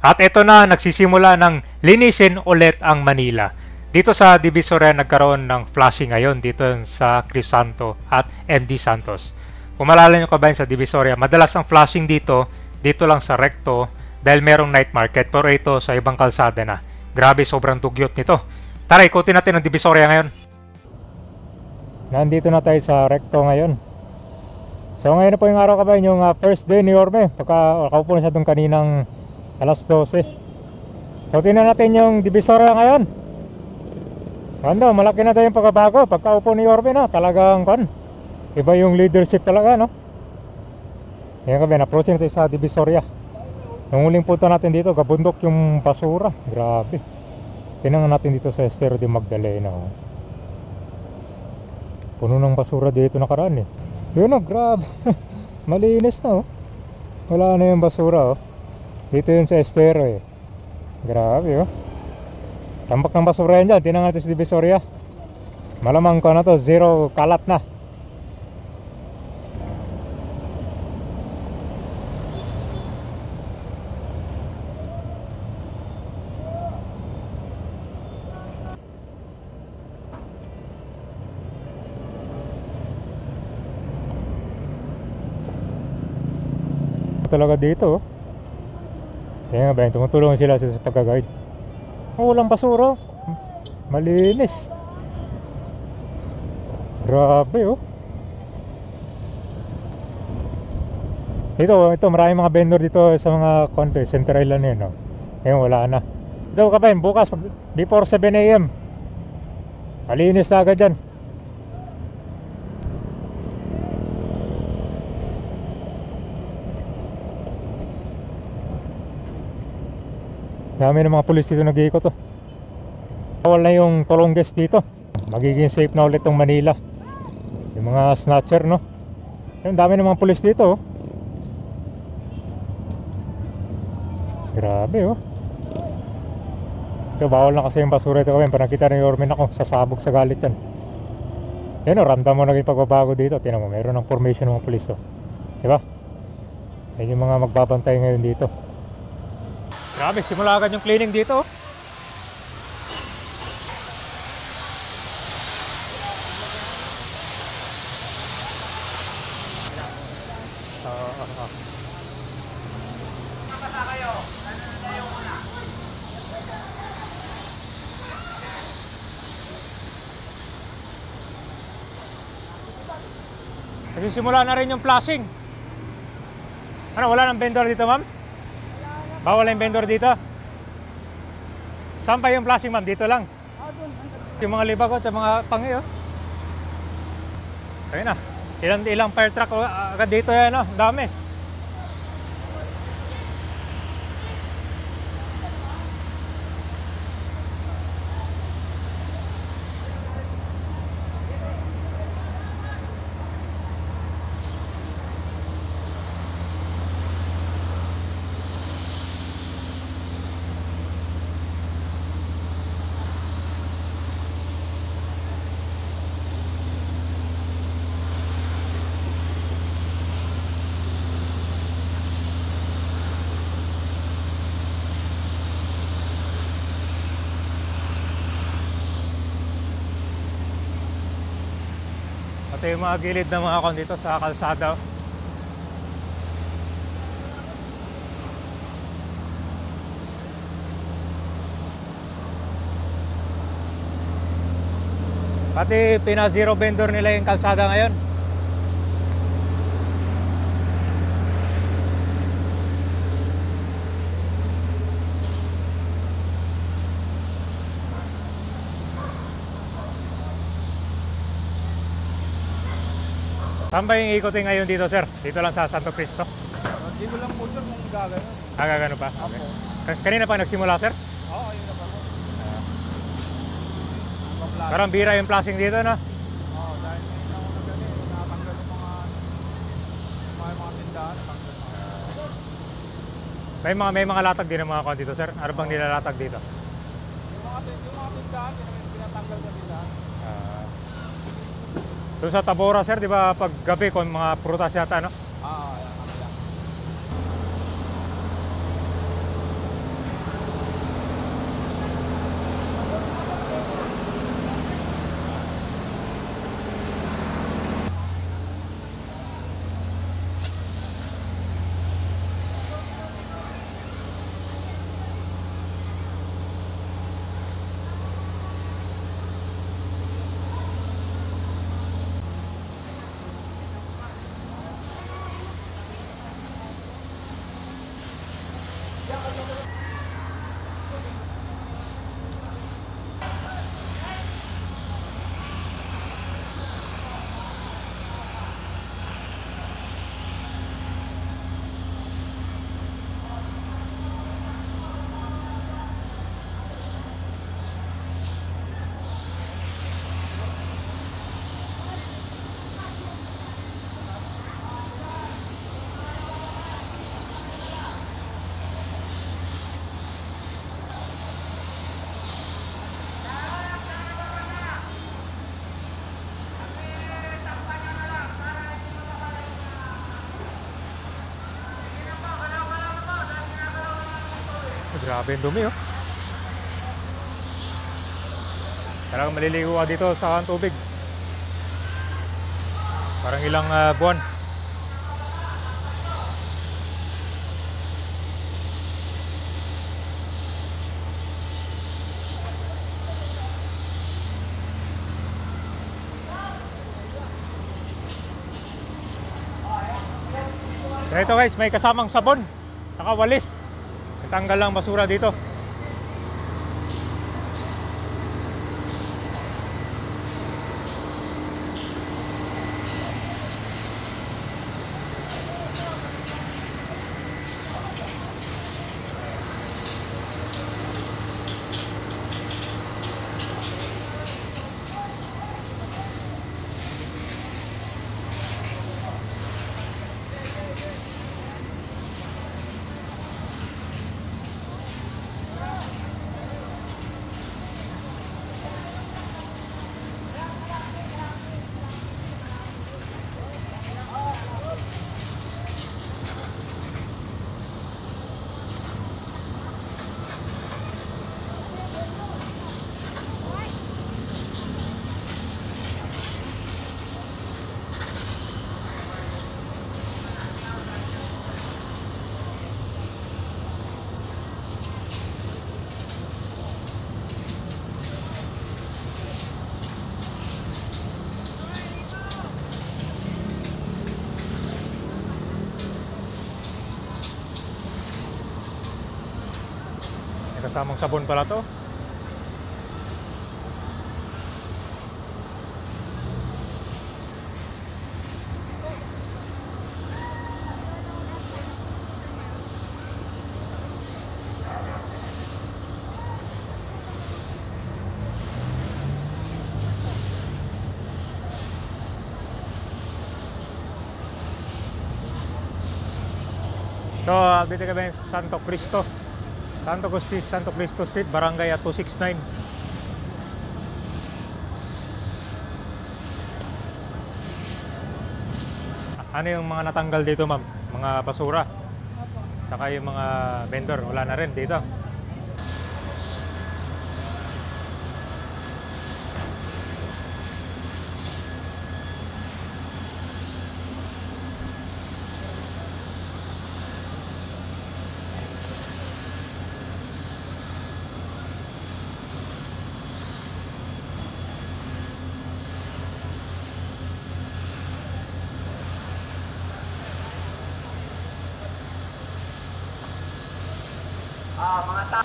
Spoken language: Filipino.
At ito na, nagsisimula ng linisin ulit ang Manila. Dito sa Divisoria nagkaroon ng flashing ngayon dito sa Crisanto at MD Santos. Kung maalala nyo kabayan sa Divisoria, madalas ang flashing dito lang sa Recto dahil merong night market. Pero ito sa ibang kalsada na. Grabe, sobrang dugyot nito. Tara, ikutin natin ang Divisoria ngayon. Nandito na tayo sa Recto ngayon. So ngayon na po yung araw kabayan, yung first day ni Yorme. Nakaupo na siya doon kaninang alas 12. So tingnan natin yung Divisoria ngayon. Ano, malaki na tayo yung pagkabago. Pagkaupo ni Yorme na, talagang iba yung leadership talaga, no? Ngayon kami, approach na tayo sa Divisoria. Nung huling punta natin dito, kabundok yung basura. Grabe. Tingnan natin dito sa Estero de Magdalena. Puno ng basura dito nakaraan eh. Yun, grabe. Malinis na, oh. Wala na yung basura, oh. Dito yun sa Estero eh. Grabe, oh. Tambak ng basura yan dyan. Tingnan natin sa Divisoria. Malamang ko na to, zero kalat na. Talaga dito, oh. Kaya nga ba, tumutulong sila sa pagka-guide. Oh, walang basura. Malinis. Grabe, oh. Ito maraming mga vendor dito sa mga konti, Center Island yun, oh. Ngayon wala na. Ito kapain, bukas before 7 AM. Malinis na agad dyan. Dami ng mga pulis dito nag-iikot, oh. Bawal na yung Tolonges dito. Magiging safe na ulit tong Manila. Yung mga snatcher, no? Yung dami ng mga pulis dito, oh. Grabe, oh. Ito, bawal na kasi yung basura ito kami. Para nakita ni Yormin ako, sasabog sa galit yan. Yan, oh, ramdam mo naging pagbabago dito. Tinan mo, meron ng formation ng mga pulis, oh. Diba? Yan yung mga magbabantay ngayon dito. Grabe, simula agad yung cleaning dito. Nagsisimula na rin yung flashing. Ano, wala nang vendor dito, ma'am? Bawal na yung vendor dito? Saan pa yung flashing, ma'am? Dito lang? Yung mga libagot sa mga pangi, oh. Ayun na. Ilang fire truck agad dito yan, oh. Dami. Ito yung mga gilid ng mga kon dito sa kalsada. Pati pina-zero vendor nila yung kalsada ngayon. Saan ba yung ikotin ngayon dito, sir? Dito lang sa Santo Cristo? Dito lang po, sir, kung gagano. Gagano pa? Okay. Kanina pa nagsimula, sir? Oo, yun na pa po. Parang bira yung flashing dito, no? Oo, dahil ngayon ako na gani, natanggal yung mga tindahan, natanggal mga. May mga latag din ng mga kon dito, sir? Ano bang nilalatag dito? Yung mga tindahan, pinatanggal sa tindahan. Doon sa Tabora, sir, di ba pag gabi kung mga prutas yata, no? Yan. Grabe yung dumi, oh. Talagang maliligo ka dito sa tubig. Parang ilang buwan. Ito guys, may kasamang sabon, nakawalis. Natanggal lang basura dito. May kasamang sabon pala to. So, dito kami sa Santo Cristo Street, Barangay 269. Ano yung mga natanggal dito, ma'am? Mga basura. Saka yung mga vendor, wala na rin dito. Mga